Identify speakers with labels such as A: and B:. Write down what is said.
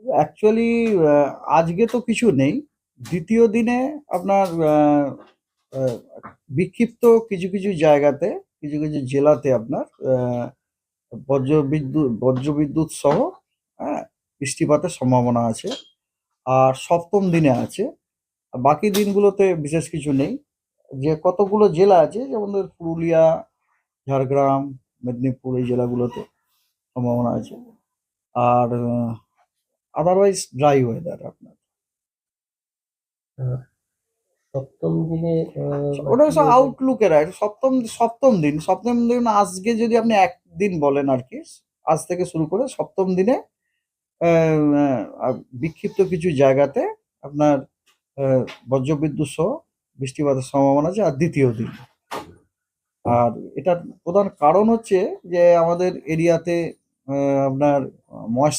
A: Actually আজকে তো কিছু নেই। দ্বিতীয় দিনে আপনার আহ, বিক্ষিপ্ত কিছু কিছু জায়গাতে, কিছু কিছু জেলাতে আপনার বজ্রবিদ্যুৎ সহ হ্যাঁ বৃষ্টিপাতের সম্ভাবনা আছে। আর সপ্তম দিনে আছে। আর বাকি দিনগুলোতে বিশেষ কিছু নেই। যে কতগুলো জেলা আছে, যেমন ধর পুরুলিয়া, ঝাড়গ্রাম, মেদিনীপুর, এই জেলাগুলোতে সম্ভাবনা আছে। আর আদারওয়াইজ ড্রাই ওয়েদার আপনার।
B: আহ, সপ্তম দিনে বা
A: ওটা
B: কি
A: সব
B: ওয়েদার?
A: আউটলুকের আর সপ্তম সপ্তম দিন আজকে যদি আপনি একদিন বলেন আর কি, আজ থেকে শুরু করে সপ্তম দিনে আহ, বিক্ষিপ্ত কিছু জায়গাতে আপনার বজ্রবিদ্যুৎ সহ বৃষ্টিপাতের সম্ভাবনা আছে। আর দ্বিতীয় দিন, আর এটার প্রধান কারণ হচ্ছে যে আমাদের এরিয়াতে আপনার ময়েশ্চার